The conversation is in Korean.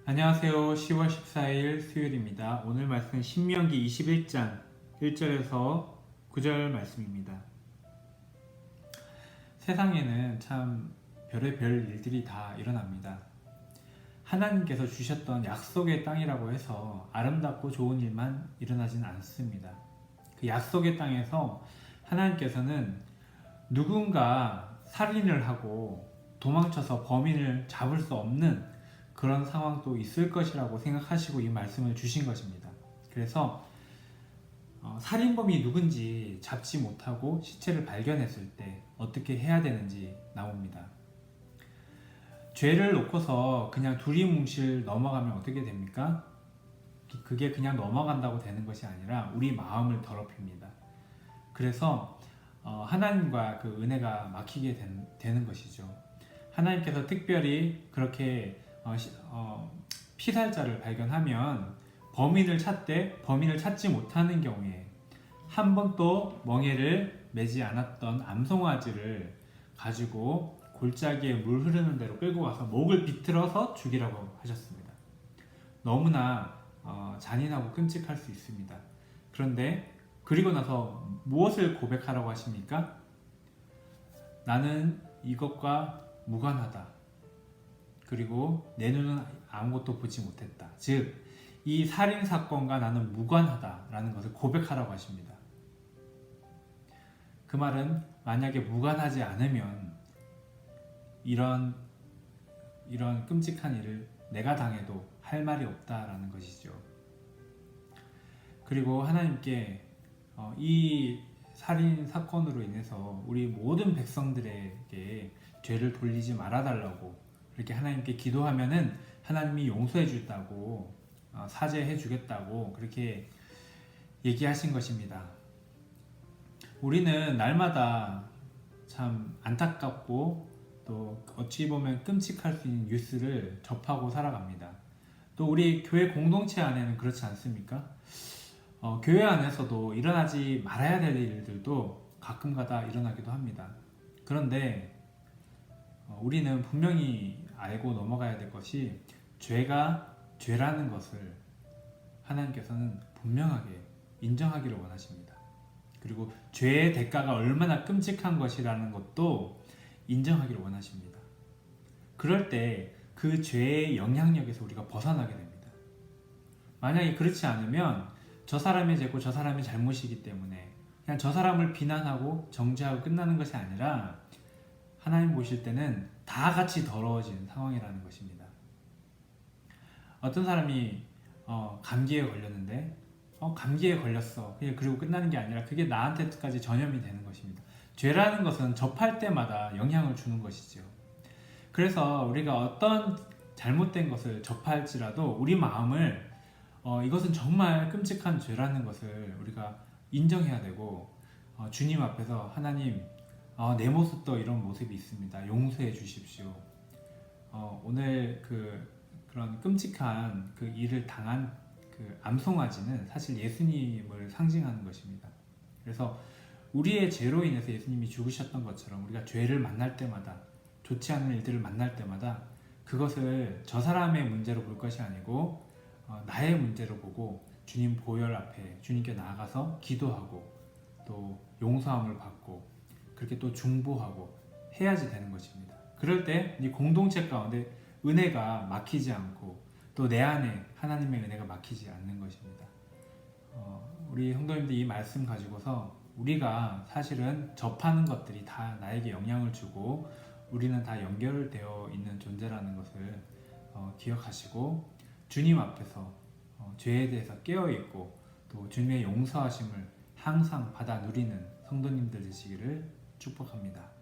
안녕하세요. 10월 14일 수요일입니다. 오늘 말씀은 신명기 21장 1절에서 9절 말씀입니다. 세상에는 참 별의별 일들이 다 일어납니다. 하나님께서 주셨던 약속의 땅이라고 해서 아름답고 좋은 일만 일어나진 않습니다. 그 약속의 땅에서 하나님께서는 누군가 살인을 하고 도망쳐서 범인을 잡을 수 없는 그런 상황도 있을 것이라고 생각하시고 이 말씀을 주신 것입니다. 그래서 살인범이 누군지 잡지 못하고 시체를 발견했을 때 어떻게 해야 되는지 나옵니다. 죄를 놓고서 그냥 두리뭉실 넘어가면 어떻게 됩니까? 그게 그냥 넘어간다고 되는 것이 아니라 우리 마음을 더럽힙니다. 그래서 하나님과 그 은혜가 막히게 되는 것이죠. 하나님께서 특별히 그렇게 피살자를 발견하면 범인을 찾되 범인을 찾지 못하는 경우에 한 번도 멍에를 매지 않았던 암송아지를 가지고 골짜기에 물 흐르는 대로 끌고 가서 목을 비틀어서 죽이라고 하셨습니다. 너무나 잔인하고 끔찍할 수 있습니다. 그런데 그리고 나서 무엇을 고백하라고 하십니까? 나는 이것과 무관하다. 그리고 내 눈은 아무것도 보지 못했다. 즉, 이 살인사건과 나는 무관하다라는 것을 고백하라고 하십니다. 그 말은 만약에 무관하지 않으면 이런 끔찍한 일을 내가 당해도 할 말이 없다라는 것이죠. 그리고 하나님께 이 살인사건으로 인해서 우리 모든 백성들에게 죄를 돌리지 말아달라고 이렇게 하나님께 기도하면은 하나님이 용서해 주겠다고 사죄해 주겠다고 그렇게 얘기하신 것입니다. 우리는 날마다 참 안타깝고 또 어찌 보면 끔찍할 수 있는 뉴스를 접하고 살아갑니다. 또 우리 교회 공동체 안에는 그렇지 않습니까? 교회 안에서도 일어나지 말아야 될 일들도 가끔가다 일어나기도 합니다. 그런데 우리는 분명히 알고 넘어가야 될 것이 죄가 죄라는 것을 하나님께서는 분명하게 인정하기를 원하십니다. 그리고 죄의 대가가 얼마나 끔찍한 것이라는 것도 인정하기를 원하십니다. 그럴 때 그 죄의 영향력에서 우리가 벗어나게 됩니다. 만약에 그렇지 않으면 저 사람의 죄고 저 사람의 잘못이기 때문에 그냥 저 사람을 비난하고 정죄하고 끝나는 것이 아니라 하나님 보실 때는 다 같이 더러워지는 상황이라는 것입니다. 어떤 사람이 감기에 걸렸는데 감기에 걸렸어 그리고 끝나는 게 아니라 그게 나한테까지 전염이 되는 것입니다. 죄라는 것은 접할 때마다 영향을 주는 것이죠. 그래서 우리가 어떤 잘못된 것을 접할지라도 우리 마음을 이것은 정말 끔찍한 죄라는 것을 우리가 인정해야 되고 주님 앞에서 하나님 내 모습도 이런 모습이 있습니다. 용서해 주십시오. 오늘 그런 끔찍한 그 일을 당한 그 암송아지는 사실 예수님을 상징하는 것입니다. 그래서 우리의 죄로 인해서 예수님이 죽으셨던 것처럼 우리가 죄를 만날 때마다 좋지 않은 일들을 만날 때마다 그것을 저 사람의 문제로 볼 것이 아니고 나의 문제로 보고 주님 보혈 앞에 주님께 나아가서 기도하고 또 용서함을 받고 그렇게 또 중보하고 해야지 되는 것입니다. 그럴 때 이 공동체 가운데 은혜가 막히지 않고 또 내 안에 하나님의 은혜가 막히지 않는 것입니다. 우리 성도님들 이 말씀 가지고서 우리가 사실은 접하는 것들이 다 나에게 영향을 주고 우리는 다 연결되어 있는 존재라는 것을 기억하시고 주님 앞에서 죄에 대해서 깨어있고 또 주님의 용서하심을 항상 받아 누리는 성도님들 되시기를 축복합니다.